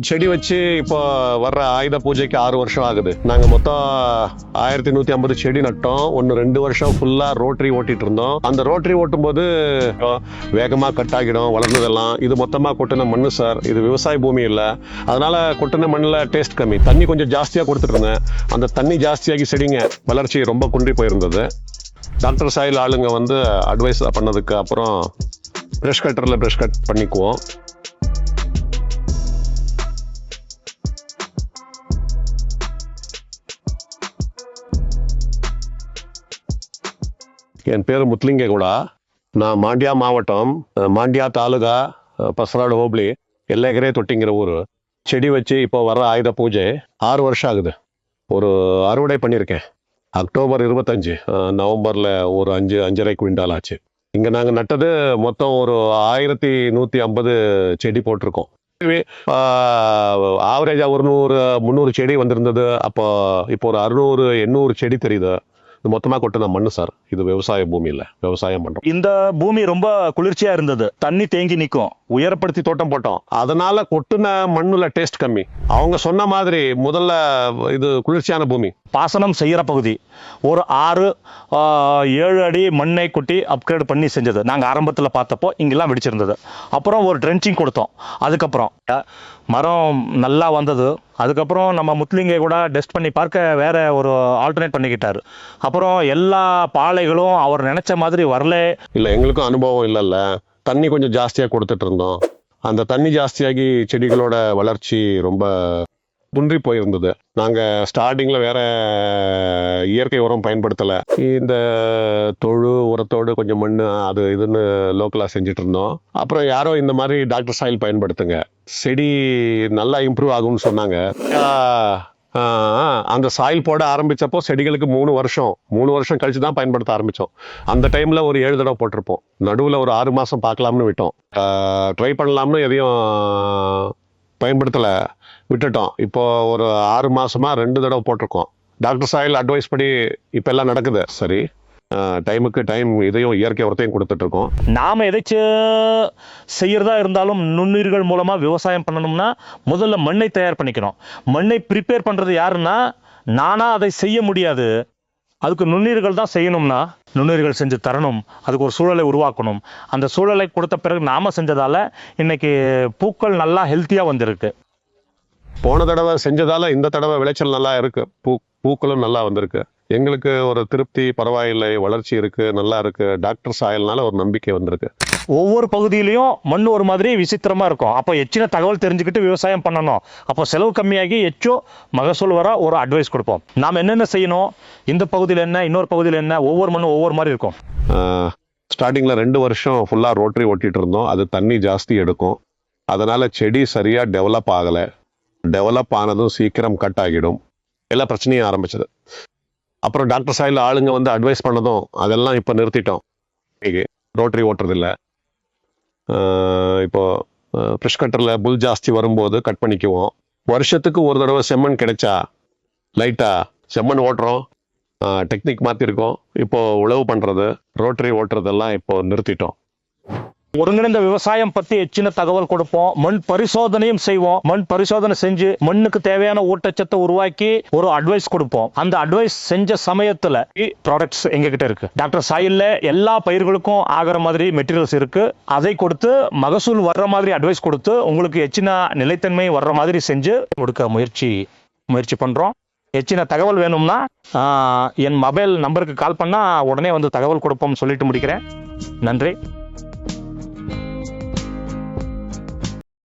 செடி வச்சு இப்போ வர்ற ஆயுத பூஜைக்கு 6 வருஷம் ஆகுது. நாங்க மொத்தம் 1150 செடி நட்டோம். 2 வருஷம் ஃபுல்லா ரோட்டரி ஓட்டிட்டு இருந்தோம். அந்த ரோட்டரி ஓட்டும் போது வேகமா கட் ஆகிடும் வளர்ந்ததெல்லாம். இது மொத்தமா கொட்டின மண்ணு சார். இது விவசாய பூமி இல்லை, அதனால கொட்டின மண்ணில் டேஸ்ட் கம்மி. தண்ணி கொஞ்சம் ஜாஸ்தியாக கொடுத்துட்டு இருந்தேன். அந்த தண்ணி ஜாஸ்தியாகி செடிங்க வளர்ச்சி ரொம்ப குன்றி போயிருந்தது. டாக்டர் சாயில் ஆளுங்க வந்து அட்வைஸ் பண்ணதுக்கு அப்புறம் ப்ரெஷ் கட்டரில் ப்ரெஷ் கட் பண்ணிக்குவோம். என் பேர் முத்துலிங்கேகவுடா. நான் மாண்டியா மாவட்டம், மாண்டியா தாலுகா, பசராடு ஹோப்ளி, எல்லைகரே தொட்டிங்கிற ஊர். செடி வச்சு இப்போ வர ஆயுத பூஜை 6 வருஷம் ஆகுது. ஒரு அறுவடை பண்ணியிருக்கேன். அக்டோபர் 25 நவம்பரில் ஒரு 5.5 குவிண்டால் ஆச்சு. இங்கே நாங்கள் நட்டது மொத்தம் ஒரு 1150 செடி போட்டிருக்கோம். ஆவரேஜாக ஒரு 100-300 செடி வந்திருந்தது. அப்போ இப்போ ஒரு 600-800 செடி தெரியுது. இது மொத்தமா கொட்டின மண்ணு சார். இது விவசாய பூமி இல்ல, விவசாயம் பண்றோம். இந்த பூமி ரொம்ப குளிர்ச்சியா இருந்தது, தண்ணி தேங்கி நிற்கும். உயரப்படுத்தி தோட்டம் போட்டோம், அதனால கொட்டின மண்ணுல டேஸ்ட் கம்மி. அவங்க சொன்ன மாதிரி முதல்ல இது குளிர்ச்சியான பூமி. பாசனம் செய்யற பகுதி ஒரு 6-7 அடி மண்ணை கொட்டி அப்கிரேட் பண்ணி செஞ்சது. நாங்கள் ஆரம்பத்தில் பார்த்தப்போ இங்கெல்லாம் வெடிச்சிருந்தது. அப்புறம் ஒரு ட்ரென்ச்சிங் கொடுத்தோம். அதுக்கப்புறம் மரம் நல்லா வந்தது. அதுக்கப்புறம் நம்ம முத்துலிங்கே கூட டெஸ்ட் பண்ணி பார்க்க வேற ஒரு ஆல்டர்னேட் பண்ணிக்கிட்டாரு. அப்புறம் எல்லா பாலைகளும் அவர் நினைச்ச மாதிரி வரல. இல்லை, எங்களுக்கும் அனுபவம் இல்லைல்ல. தண்ணி கொஞ்சம் ஜாஸ்தியாக கொடுத்துட்டு இருந்தோம். அந்த தண்ணி ஜாஸ்தியாகி செடிகளோட வளர்ச்சி ரொம்ப குன்றி போயிருந்தது. நாங்கள் ஸ்டார்டிங்கில் வேற இயற்கை உரம் பயன்படுத்தலை. இந்த தொழு உரத்தோடு கொஞ்சம் மண் அது இதுன்னு லோக்கலாக செஞ்சுட்டு இருந்தோம். அப்புறம் யாரோ இந்த மாதிரி டாக்டர் சாயில் பயன்படுத்துங்க, செடி நல்லா இம்ப்ரூவ் ஆகும்னு சொன்னாங்க. அந்த சாயில் போட ஆரம்பித்தப்போ செடிகளுக்கு 3 வருஷம் கழிச்சு தான் பயன்படுத்த ஆரம்பித்தோம். அந்த டைமில் ஒரு 7 தடவை போட்டிருப்போம். நடுவில் ஒரு 6 மாதம் பார்க்கலாம்னு விட்டோம். ட்ரை பண்ணலாம்னு எதையும் பயன்படுத்தலை, விட்டுட்டோம். இப்போ ஒரு 6 மாதமா 2 தடவை போட்டிருக்கோம். டாக்டர் சாயில் அட்வைஸ் படி இப்போ எல்லாம் நடக்குது. சரி, டைமுக்கு டைம் இதையும் இயற்கை உரத்தையும் கொடுத்துட்டு இருக்கோம். நாம எதாச்சும் செய்யறதா இருந்தாலும் நுண்ணுயிர்கள் மூலமா விவசாயம் பண்ணணும்னா முதல்ல மண்ணை தயார் பண்ணிக்கணும். மண்ணை ப்ரிப்பேர் பண்றது யாருன்னா, நானா அதை செய்ய முடியாது, அதுக்கு நுண்ணுயிர்கள் தான் செய்யணும்னா நுண்ணுயிர்கள் செஞ்சு தரணும். அதுக்கு ஒரு சூழலை உருவாக்கணும். அந்த சூழலை கொடுத்த பிறகு நாம செஞ்சதால இன்னைக்கு பூக்கள் நல்லா ஹெல்த்தியா வந்திருக்கு. போன தடவை செஞ்சதால இந்த தடவை விளைச்சல் நல்லா இருக்கு. பூக்களும் நல்லா வந்திருக்கு. எங்களுக்கு ஒரு திருப்தி, பரவாயில்லை, வளர்ச்சி இருக்கு, நல்லா இருக்கு. டாக்டர் சாயல்னால ஒரு நம்பிக்கை வந்திருக்கு. ஒவ்வொரு பகுதியிலையும் மண் ஒரு மாதிரி விசித்திரமா இருக்கும். அப்போ எச்சின தகவல் தெரிஞ்சுக்கிட்டு விவசாயம் பண்ணணும். அப்போ செலவு கம்மியாகி எச்சோ மகசூல் வர ஒரு அட்வைஸ் கொடுப்போம். நாம் என்னென்ன செய்யணும், இந்த பகுதியில் என்ன, இன்னொரு பகுதியில் என்ன, ஒவ்வொரு மண்ணும் ஒவ்வொரு மாதிரி இருக்கும். ஸ்டார்டிங்கில் 2 வருஷம் ஃபுல்லாக ரோட்டரி ஓட்டிட்டு இருந்தோம். அது தண்ணி ஜாஸ்தி எடுக்கும். அதனால செடி சரியாக டெவலப் ஆகலை. டெவலப் ஆனதும் சீக்கிரம் கட் ஆகிடும். எல்லா பிரச்சனையும் ஆரம்பிச்சது. அப்புறம் டாக்டர் சாயில் ஆளுங்க வந்து அட்வைஸ் பண்ணதும் அதெல்லாம் இப்போ நிறுத்திட்டோம். ரோட்டரி ஓட்டுறதில்ல. இப்போ ப்ரெஷ் கட்டரில் புல் ஜாஸ்தி வரும்போது கட் பண்ணிக்குவோம். வருஷத்துக்கு ஒரு தடவை செம்மண் கிடைச்சா லைட்டாக செம்மண் ஓட்டுறோம். டெக்னிக் மாற்றிருக்கோம். இப்போ உழவு பண்ணுறது, ரோட்டரி ஓட்டுறதெல்லாம் இப்போ நிறுத்திட்டோம். ஒருங்கிணைந்த விவசாயம் பத்தி எச்சின தகவல் கொடுப்போம். மண் பரிசோதனையும் செய்வோம். மண் பரிசோதனை செஞ்சு மண்ணுக்கு தேவையான ஊட்டச்சத்தை உருவாக்கி ஒரு அட்வைஸ் கொடுப்போம். அந்த அட்வைஸ் செஞ்ச சமயத்துல ப்ராடக்ட்ஸ் எங்ககிட்ட இருக்கு. டாக்டர் சாயில்ல எல்லா பயிர்களுக்கும் ஆகிற மாதிரி மெட்டீரியல்ஸ் இருக்கு. அதை கொடுத்து மகசூல் வர்ற மாதிரி அட்வைஸ் கொடுத்து உங்களுக்கு எச்சின நிலைத்தன்மை வர்ற மாதிரி செஞ்சு கொடுக்க முயற்சி பண்றோம். எச்சின தகவல் வேணும்னா என் மொபைல் நம்பருக்கு கால் பண்ணா உடனே வந்து தகவல் கொடுப்போம் சொல்லிட்டு முடிக்கிறேன். நன்றி.